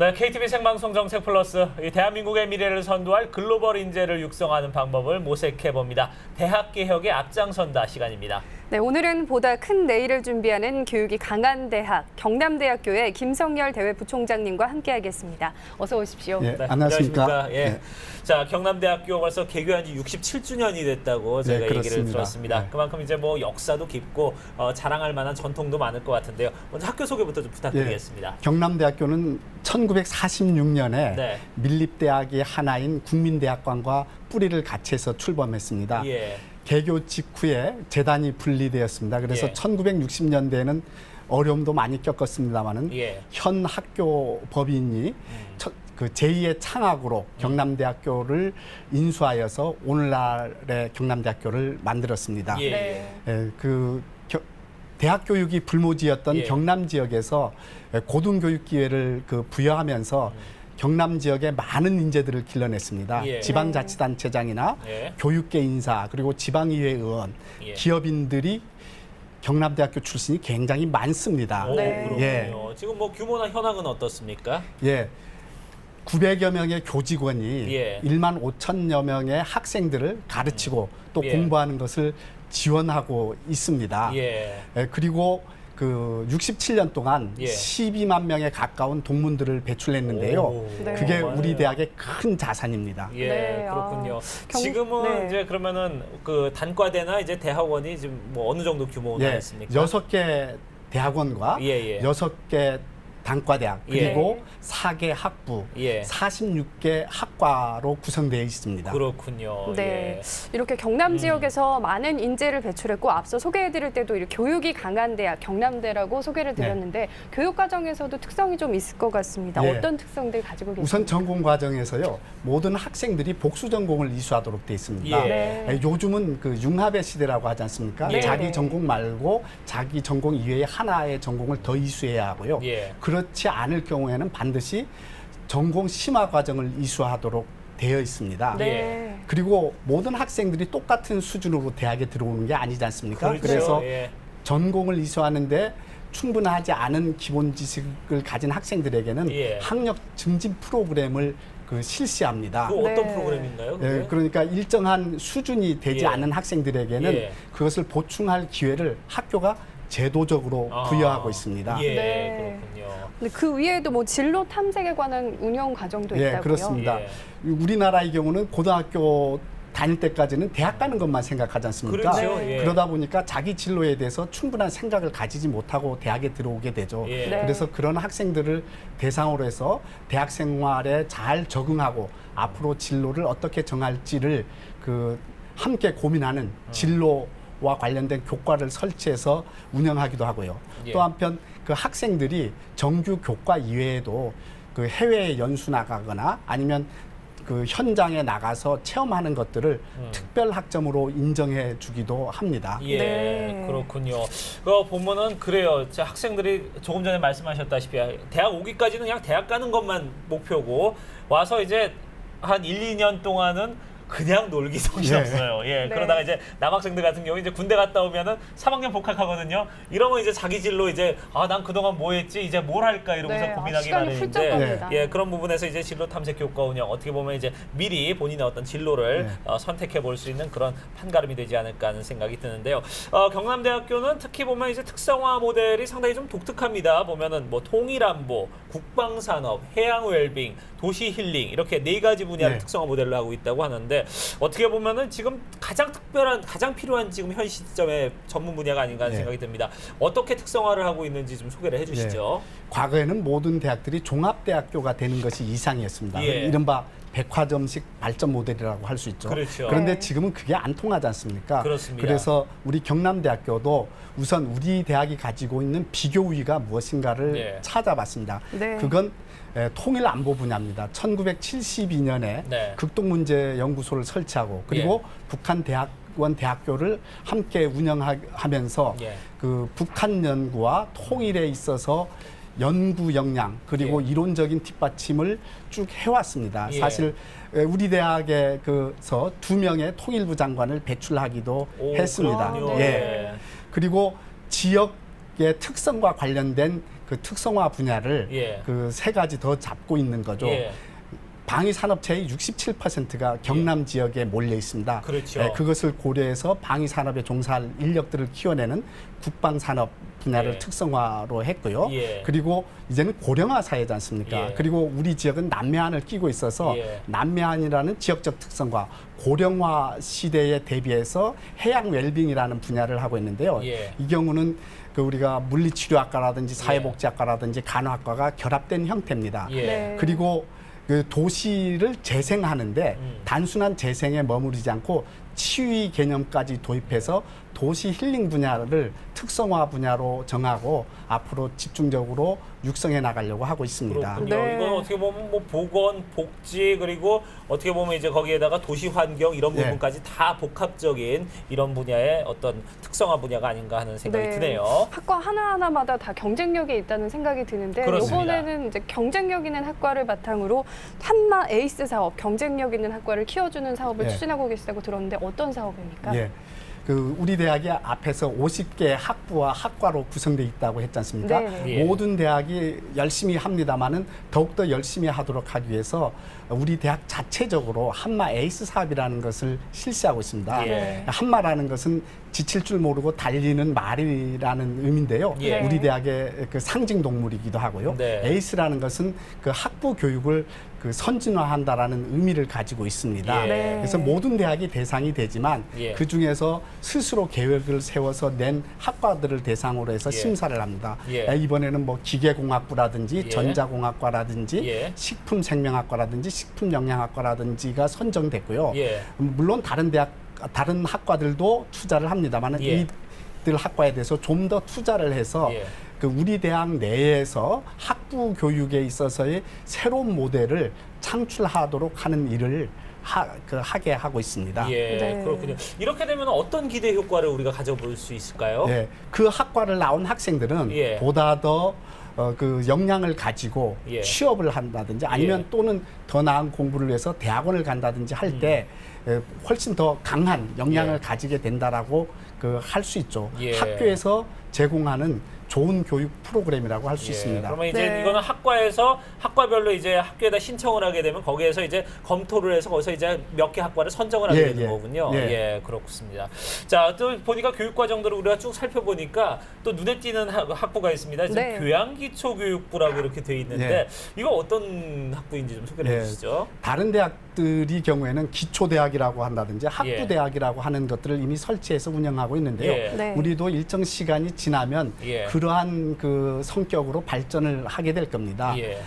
네, KTV 생방송 정책 플러스 이 대한민국의 미래를 선도할 글로벌 인재를 육성하는 방법을 모색해 봅니다. 대학 개혁에 앞장선다 시간입니다. 네, 오늘은 보다 큰 내일을 준비하는 교육이 강한 대학 경남대학교의 김성열 대외부총장님과 함께하겠습니다. 어서 오십시오. 예, 네, 안녕하십니까. 예. 예. 자, 경남대학교 벌써 개교한 지 67주년이 됐다고 제가 얘기를 그렇습니다. 들었습니다. 네. 그만큼 이제 뭐 역사도 깊고 자랑할 만한 전통도 많을 것 같은데요. 먼저 학교 소개부터 좀 부탁드리겠습니다. 경남대학교는 1946년에 네. 밀립대학의 하나인 국민대학관과 뿌리를 같이 해서 출범했습니다. 예. 개교 직후에 재단이 분리되었습니다. 그래서 예. 1960년대에는 어려움도 많이 겪었습니다만은 예. 현 학교 법인이 그 제2의 창학으로 경남대학교를 인수하여서 오늘날의 경남대학교를 만들었습니다. 예. 네. 그 대학 교육이 불모지였던 예. 경남 지역에서 고등교육 기회를 부여하면서 경남 지역에 많은 인재들을 길러냈습니다. 예. 지방자치단체장이나 예. 교육계 인사 그리고 지방의회 의원, 예. 기업인들이 경남대학교 출신이 굉장히 많습니다. 오, 네. 그렇군요. 예. 지금 뭐 규모나 현황은 어떻습니까? 예. 900여 명의 교직원이 예. 1만 5천여 명의 학생들을 가르치고 또 예. 공부하는 것을 지원하고 있습니다. 예. 그리고 그 67년 동안 예. 12만 명에 가까운 동문들을 배출했는데요. 오, 네. 그게 정말. 우리 대학의 큰 자산입니다. 예, 네, 그렇군요. 경- 지금은 네. 이제 그러면은 그 단과대나 이제 대학원이 지금 뭐 어느 정도 규모나 있습니까? 6개 대학원과 예, 예. 6개 단과대학 예. 그리고 4개 학부, 예. 46개 학과로 구성되어 있습니다. 그렇군요. 네, 예. 이렇게 경남 지역에서 많은 인재를 배출했고 앞서 소개해드릴 때도 이렇게 교육이 강한 대학 경남대라고 소개를 드렸는데 교육 과정에서도 특성이 좀 있을 것 같습니다. 네. 어떤 특성들 가지고 계십니까? 우선 전공 과정에서요. 모든 학생들이 복수 전공을 이수하도록 되어 있습니다. 예. 요즘은 그 융합의 시대라고 하지 않습니까? 예. 자기 네. 전공 말고 자기 전공 이외에 하나의 전공을 더 이수해야 하고요. 예. 그렇지 않을 경우에는 반드시 전공 심화 과정을 이수하도록 되어 있습니다. 네. 그리고 모든 학생들이 똑같은 수준으로 대학에 들어오는 게 아니지 않습니까? 그렇죠. 래서 예. 전공을 이수하는데 충분하지 않은 기본 지식을 가진 학생들에게는 예. 학력 증진 프로그램을 실시합니다. 그 어떤 네. 프로그램인가요? 그게? 예, 그러니까 일정한 수준이 되지 예. 않은 학생들에게는 예. 그것을 보충할 기회를 학교가 제도적으로 아, 부여하고 있습니다. 예, 네. 그렇군요. 근데 그 위에도 뭐 진로 탐색에 관한 운영 과정도 예, 있다고요? 그렇습니다. 예. 우리나라의 경우는 고등학교 다닐 때까지는 대학 가는 것만 생각하지 않습니까? 그렇죠. 네. 예. 그러다 보니까 자기 진로에 대해서 충분한 생각을 가지지 못하고 대학에 들어오게 되죠. 예. 네. 그래서 그런 학생들을 대상으로 해서 대학 생활에 잘 적응하고 앞으로 진로를 어떻게 정할지를 함께 고민하는 진로와 관련된 교과를 설치해서 운영하기도 하고요. 예. 또 한편 그 학생들이 정규 교과 이외에도 그 해외에 연수 나가거나 아니면 그 현장에 나가서 체험하는 것들을 특별 학점으로 인정해 주기도 합니다. 예, 네. 그렇군요. 그 보면은 그래요. 제 학생들이 조금 전에 말씀하셨다시피 대학 오기까지는 그냥 대학 가는 것만 목표고 와서 이제 한 1, 2년 동안은 그냥 놀기 정신없어요. 예. 네. 그러다가 이제 남학생들 같은 경우 이제 군대 갔다 오면은 3학년 복학하거든요. 이러면 이제 자기 진로 이제 난 그동안 뭐 했지? 이제 뭘 할까? 이러면서 네. 고민하기 시간이 훌쩍 마련인데 갑니다. 예, 그런 부분에서 이제 진로 탐색 교과 운영 어떻게 보면 이제 미리 본인의 어떤 진로를 선택해 볼 수 있는 그런 판가름이 되지 않을까 하는 생각이 드는데요. 경남대학교는 특히 보면 이제 특성화 모델이 상당히 좀 독특합니다. 보면은 뭐 통일안보, 국방산업, 해양 웰빙, 도시 힐링 이렇게 4가지 분야를 네. 특성화 모델로 하고 있다고 하는데 어떻게 보면은 지금 가장 특별한, 가장 필요한 지금 현 시점의 전문 분야가 아닌가 하는 네. 생각이 듭니다. 어떻게 특성화를 하고 있는지 좀 소개를 해주시죠. 과거에는 모든 대학들이 종합대학교가 되는 것이 이상이었습니다. 예. 이른바 백화점식 발전 모델이라고 할 수 있죠. 그렇죠. 그런데 네. 지금은 그게 안 통하지 않습니까? 그렇습니다. 그래서 우리 경남대학교도 우선 우리 대학이 가지고 있는 비교우위가 무엇인가를 네. 찾아봤습니다. 네. 그건 통일 안보 분야입니다. 1972년에 네. 극동문제연구소를 설치하고 그리고 북한 대학원 대학교를 함께 운영하면서 예. 그 북한 연구와 통일에 있어서 연구 역량 그리고 예. 이론적인 뒷받침을 쭉 해왔습니다. 예. 사실 우리 대학에서 2명의 통일부 장관을 배출하기도 오, 했습니다. 그렇군요. 네. 예. 그리고 지역 교육의 특성과 관련된 그 특성화 분야를 예. 그 세 가지 더 잡고 있는 거죠. 예. 방위 산업체의 67%가 경남 지역에 몰려 있습니다. 그렇죠. 그것을 고려해서 방위 산업에 종사할 인력들을 키워내는 국방 산업 분야를 예. 특성화로 했고요. 예. 그리고 이제는 고령화 사회지 않습니까? 예. 그리고 우리 지역은 남매안을 끼고 있어서 예. 남매안이라는 지역적 특성과 고령화 시대에 대비해서 해양 웰빙이라는 분야를 하고 있는데요. 예. 이 경우는 그 우리가 물리치료학과라든지 사회복지학과라든지 간호학과가 결합된 형태입니다. 예. 네. 그리고 그 도시를 재생하는데 단순한 재생에 머무르지 않고 치유 개념까지 도입해서 도시 힐링 분야를 특성화 분야로 정하고 앞으로 집중적으로 육성해 나가려고 하고 있습니다. 그렇군요. 네. 이건 어떻게 보면 뭐 보건, 복지 그리고 어떻게 보면 이제 거기에다가 도시 환경 이런 네. 부분까지 다 복합적인 이런 분야의 어떤 특성화 분야가 아닌가 하는 생각이 네. 드네요. 학과 하나하나마다 다 경쟁력이 있다는 생각이 드는데 그렇습니다. 이번에는 이제 경쟁력 있는 학과를 바탕으로 한마 에이스 사업, 경쟁력 있는 학과를 키워주는 사업을 예. 추진하고 계시다고 들었는데 어떤 사업입니까? 예. 그 우리 대학이 앞에서 50개 학부와 학과로 구성되어 있다고 했지 않습니까? 네. 예. 모든 대학이 열심히 합니다만은 더욱더 열심히 하도록 하기 위해서 우리 대학 자체적으로 한마 에이스 사업이라는 것을 실시하고 있습니다. 예. 한마라는 것은 지칠 줄 모르고 달리는 말이라는 의미인데요. 예. 우리 대학의 그 상징 동물이기도 하고요. 네. 에이스라는 것은 그 학부 교육을 그 선진화한다라는 의미를 가지고 있습니다. 예. 네. 그래서 모든 대학이 대상이 되지만 예. 그 중에서 스스로 계획을 세워서 낸 학과들을 대상으로 해서 예. 심사를 합니다. 예. 이번에는 뭐 기계공학부라든지 예. 전자공학과라든지 예. 식품생명학과라든지 식품영양학과라든지가 선정됐고요. 예. 물론 다른 학과들도 투자를 합니다만 예. 이들 학과에 대해서 좀 더 투자를 해서 예. 그 우리 대학 내에서 학부 교육에 있어서의 새로운 모델을 창출하도록 하는 일을 하게 하고 있습니다. 예, 네. 그렇군요. 이렇게 되면 어떤 기대 효과를 우리가 가져볼 수 있을까요? 네, 그 학과를 나온 학생들은 예. 보다 더 그 역량을 가지고 예. 취업을 한다든지 아니면 예. 또는 더 나은 공부를 위해서 대학원을 간다든지 할 때 훨씬 더 강한 역량을 예. 가지게 된다라고 할 수 있죠. 예. 학교에서 제공하는 좋은 교육 프로그램이라고 할 수 예, 있습니다. 그러면 이제 네. 이거는 학과에서 학과별로 이제 학교에다 신청을 하게 되면 거기에서 이제 검토를 해서 거기서 이제 몇 개 학과를 선정을 하게 예, 되는 예. 거군요. 예. 예, 그렇습니다. 자, 또 보니까 교육 과정들을 우리가 쭉 살펴보니까 또 눈에 띄는 학부가 있습니다. 지금 네. 교양기초교육부라고 이렇게 돼 있는데 예. 이거 어떤 학부인지 좀 소개해 예. 주시죠. 다른 대학들이 경우에는 기초대학이라고 한다든지 예. 학부대학이라고 하는 것들을 이미 설치해서 운영하고 있는데요. 예. 네. 우리도 일정 시간이 지나면 예. 그러한 그 성격으로 발전을 하게 될 겁니다. 예.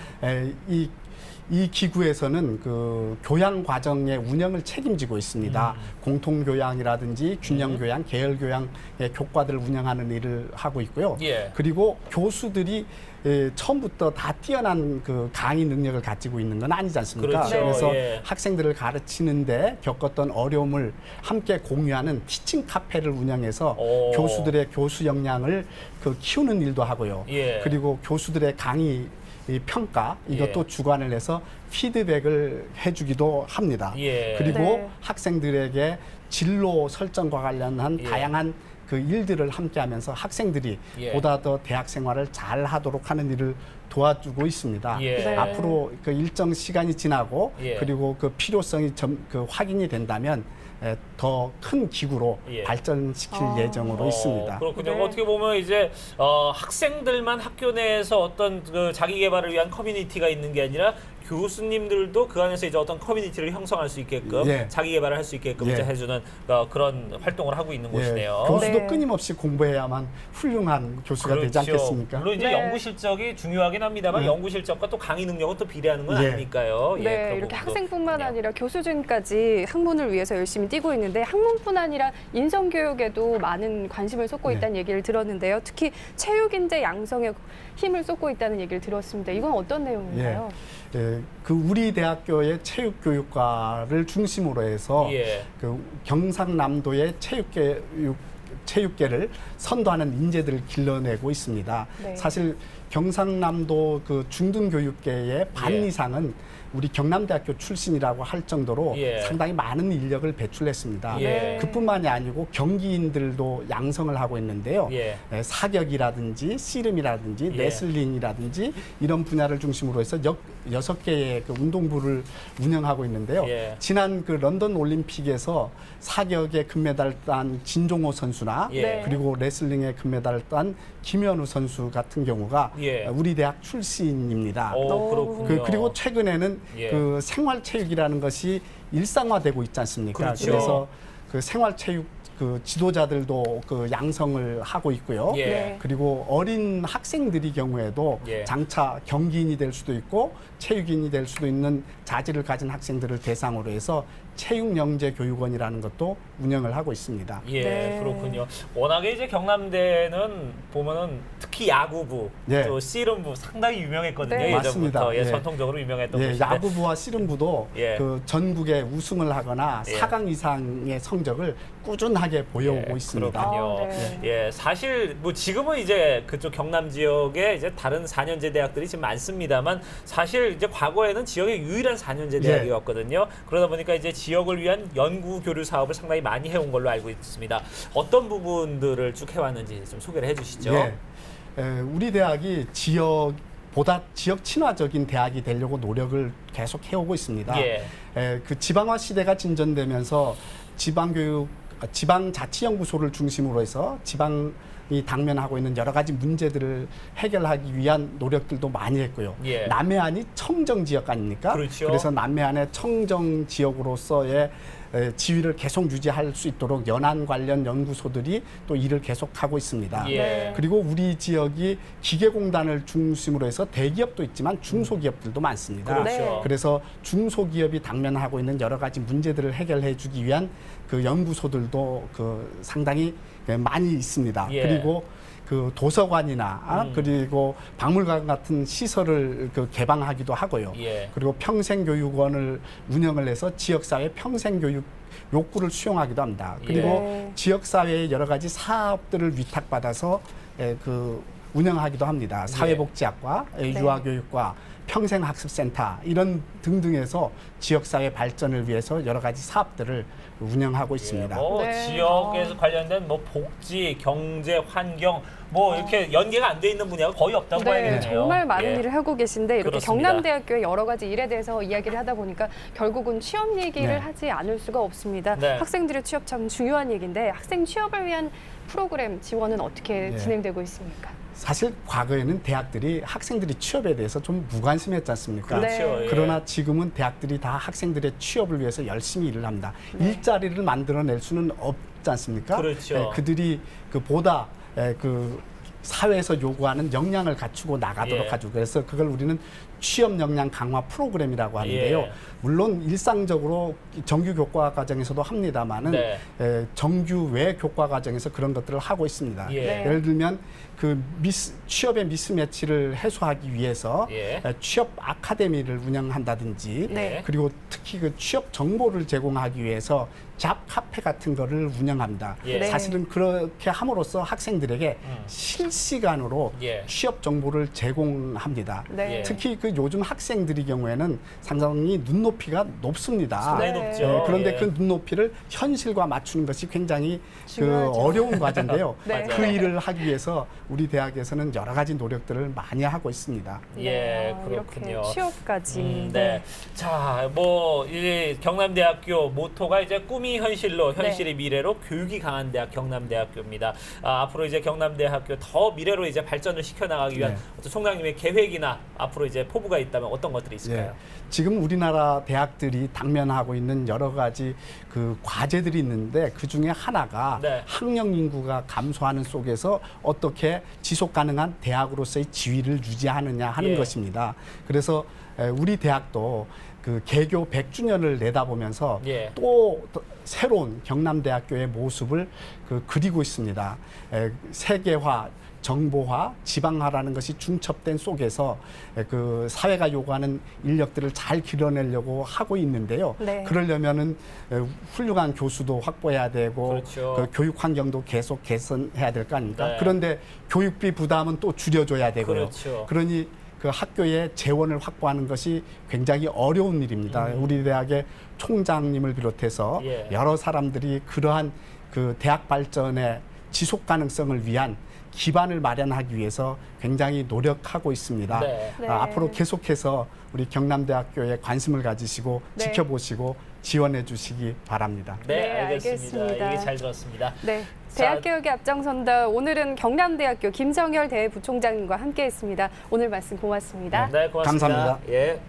이 기구에서는 그 교양 과정의 운영을 책임지고 있습니다. 공통교양이라든지 균형교양, 계열교양의 교과들을 운영하는 일을 하고 있고요. 예. 그리고 교수들이 처음부터 다 뛰어난 그 강의 능력을 가지고 있는 건 아니지 않습니까? 그렇죠. 그래서 예. 학생들을 가르치는데 겪었던 어려움을 함께 공유하는 티칭 카페를 운영해서 오. 교수들의 교수 역량을 키우는 일도 하고요. 예. 그리고 교수들의 강의 평가 이것도 예. 주관을 해서 피드백을 해주기도 합니다. 예. 그리고 네. 학생들에게 진로 설정과 관련한 예. 다양한 그 일들을 함께하면서 학생들이 예. 보다 더 대학 생활을 잘 하도록 하는 일을 도와주고 있습니다. 예. 네. 앞으로 그 일정 시간이 지나고 예. 그리고 그 필요성이 확인이 된다면 더 큰 기구로 예. 발전시킬 예정으로 있습니다. 그렇군요. 네. 어떻게 보면 이제 학생들만 학교 내에서 어떤 그 자기 개발을 위한 커뮤니티가 있는 게 아니라 교수님들도 그 안에서 이제 어떤 커뮤니티를 형성할 수 있게끔 예. 자기 개발을 할 수 있게끔 예. 이제 해주는 그런 활동을 하고 있는 곳이네요. 교수도 네. 끊임없이 공부해야만 훌륭한 교수가 되지 않겠습니까? 물론 이제 네. 연구 실적이 중요하긴 합니다만 연구 실적과 또 강의 능력은 또 비례하는 건 예. 아니니까요. 예, 네, 그런 이렇게 부분도 학생뿐만 있군요. 아니라 교수진까지 학문을 위해서 열심히 뛰고 있는데 학문뿐 아니라 인성교육에도 많은 관심을 쏟고 네. 있다는 얘기를 들었는데요. 특히 체육인재 양성에 힘을 쏟고 있다는 얘기를 들었습니다. 이건 어떤 내용인가요? 그 우리 대학교의 체육교육과를 중심으로 해서 예. 그 경상남도의 체육계를 선도하는 인재들을 길러내고 있습니다. 네. 사실 경상남도 그 중등교육계의 반 예. 이상은 우리 경남대학교 출신이라고 할 정도로 예. 상당히 많은 인력을 배출했습니다. 예. 그뿐만이 아니고 경기인들도 양성을 하고 있는데요. 예. 사격이라든지 씨름이라든지 예. 레슬링이라든지 이런 분야를 중심으로 해서 6개의 그 운동부를 운영하고 있는데요. 예. 지난 그 런던 올림픽에서 사격에 금메달을 딴 진종호 선수나 예. 네. 그리고 레슬링에 금메달을 딴 김현우 선수 같은 경우가 예. 우리 대학 출신입니다. 오, 그렇군요. 그리고 최근에는 예. 그 생활체육이라는 것이 일상화되고 있지 않습니까? 그렇죠. 그래서 그 생활체육 그 지도자들도 그 양성을 하고 있고요. 예. 네. 그리고 어린 학생들이 경우에도 예. 장차 경기인이 될 수도 있고 체육인이 될 수도 있는 자질을 가진 학생들을 대상으로 해서 체육영재교육원이라는 것도 운영을 하고 있습니다. 예, 네. 그렇군요. 워낙에 이제 경남대는 보면은 특히 야구부, 예. 또 씨름부 상당히 유명했거든요. 네. 예전부터 맞습니다. 예, 예. 전통적으로 유명했던 예, 곳인데. 야구부와 씨름부도 예. 그 전국에 우승을 하거나 예. 4강 이상의 성적을 꾸준하게 보여오고 예, 있습니다. 그렇군요. 아, 네. 예, 사실 뭐 지금은 이제 그쪽 경남 지역에 이제 다른 4년제 대학들이 지금 많습니다만 사실 이제 과거에는 지역의 유일한 4년제 예. 대학이었거든요. 그러다 보니까 이제 지역을 위한 연구 교류 사업을 상당히 많이 해온 걸로 알고 있습니다. 어떤 부분들을 쭉 해왔는지 좀 소개를 해주시죠. 예. 우리 대학이 지역보다 지역 친화적인 대학이 되려고 노력을 계속 해오고 있습니다. 예. 그 지방화 시대가 진전되면서 지방자치연구소를 중심으로 해서 지방이 당면하고 있는 여러 가지 문제들을 해결하기 위한 노력들도 많이 했고요. 예. 남해안이 청정 지역 아닙니까? 그렇죠. 그래서 남해안의 청정 지역으로서의 지위를 계속 유지할 수 있도록 연안 관련 연구소들이 또 일을 계속하고 있습니다. 예. 그리고 우리 지역이 기계공단을 중심으로 해서 대기업도 있지만 중소기업들도 많습니다. 그렇죠. 네. 그래서 중소기업이 당면하고 있는 여러 가지 문제들을 해결해 주기 위한 그 연구소들도 그 상당히 많이 있습니다. 예. 그리고 그 도서관이나 그리고 박물관 같은 시설을 그 개방하기도 하고요. 예. 그리고 평생교육원을 운영을 해서 지역사회 평생교육 욕구를 수용하기도 합니다. 그리고 예. 지역사회의 여러 가지 사업들을 위탁받아서 그 운영하기도 합니다. 사회복지학과, 유아교육과, 평생학습센터 이런 등등에서 지역사회 발전을 위해서 여러 가지 사업들을 운영하고 있습니다. 뭐 네. 지역에서 관련된 뭐 복지, 경제, 환경 뭐 이렇게 연계가 안 돼 있는 분야가 거의 없다고 네, 봐야겠네요. 정말 많은 예. 일을 하고 계신데 이렇게 그렇습니다. 경남대학교의 여러 가지 일에 대해서 이야기를 하다 보니까 결국은 취업 얘기를 네. 하지 않을 수가 없습니다. 네. 학생들의 취업 참 중요한 얘기인데 학생 취업을 위한 프로그램 지원은 어떻게 네. 진행되고 있습니까? 사실 과거에는 대학들이 학생들이 취업에 대해서 좀 무관심했지 않습니까? 네. 그렇죠. 예. 그러나 지금은 대학들이 다 학생들의 취업을 위해서 열심히 일을 합니다. 일자리를 만들어낼 수는 없지 않습니까? 그렇죠. 그들이 그 보다 그 사회에서 요구하는 역량을 갖추고 나가도록 예. 하죠. 그래서 그걸 우리는 취업 역량 강화 프로그램이라고 하는데요. 예. 물론 일상적으로 정규 교과 과정에서도 합니다만은 네. 정규 외 교과 과정에서 그런 것들을 하고 있습니다. 예. 네. 예를 들면 그 취업의 미스매치를 해소하기 위해서 예. 취업 아카데미를 운영한다든지 네. 그리고 특히 그 취업 정보를 제공하기 위해서 잡 카페 같은 거를 운영합니다. 예. 네. 사실은 그렇게 함으로써 학생들에게 실시간으로 예. 취업 정보를 제공합니다. 네. 예. 특히 그 요즘 학생들이 경우에는 상당히 눈높이가 높습니다. 상당히 네. 높죠. 그런데 예. 그 눈높이를 현실과 맞추는 것이 굉장히 그 중요하죠. 어려운 과제인데요. 네. 그 일을 하기 위해서 우리 대학에서는 여러 가지 노력들을 많이 하고 있습니다. 예, 아, 그렇군요. 이렇게 취업까지. 네. 자, 뭐 이 경남대학교 모토가 이제 꿈이 현실로, 현실이 미래로 교육이 강한 대학 경남대학교입니다. 앞으로 이제 경남대학교 더 미래로 이제 발전을 시켜나가기 위한 네. 어떤 총장님의 계획이나 앞으로 이제 포부가 있다면 어떤 것들이 있을까요? 예. 지금 우리나라 대학들이 당면하고 있는 여러 가지 그 과제들이 있는데 그 중에 하나가 네. 학령 인구가 감소하는 속에서 어떻게 지속 가능한 대학으로서의 지위를 유지하느냐 하는 예. 것입니다. 그래서 우리 대학도 그 개교 100주년을 내다보면서 예. 또 새로운 경남대학교의 모습을 그리고 있습니다. 세계화, 정보화, 지방화라는 것이 중첩된 속에서 그 사회가 요구하는 인력들을 잘 길러내려고 하고 있는데요. 네. 그러려면은 훌륭한 교수도 확보해야 되고 그렇죠. 그 교육 환경도 계속 개선해야 될 거 아닙니까? 네. 그런데 교육비 부담은 또 줄여줘야 되고요. 그렇죠. 그러니 그 학교의 재원을 확보하는 것이 굉장히 어려운 일입니다. 우리 대학의 총장님을 비롯해서 예. 여러 사람들이 그러한 그 대학 발전의 지속 가능성을 위한 기반을 마련하기 위해서 굉장히 노력하고 있습니다. 네. 네. 앞으로 계속해서 우리 경남대학교에 관심을 가지시고 네. 지켜보시고 지원해 주시기 바랍니다. 네, 네, 알겠습니다. 알겠습니다. 얘기 잘 들었습니다. 네. 자, 대학교육에 앞장선다. 오늘은 경남대학교 김정열 대부총장님과 함께했습니다. 오늘 말씀 고맙습니다. 네, 고맙습니다. 감사합니다. 예.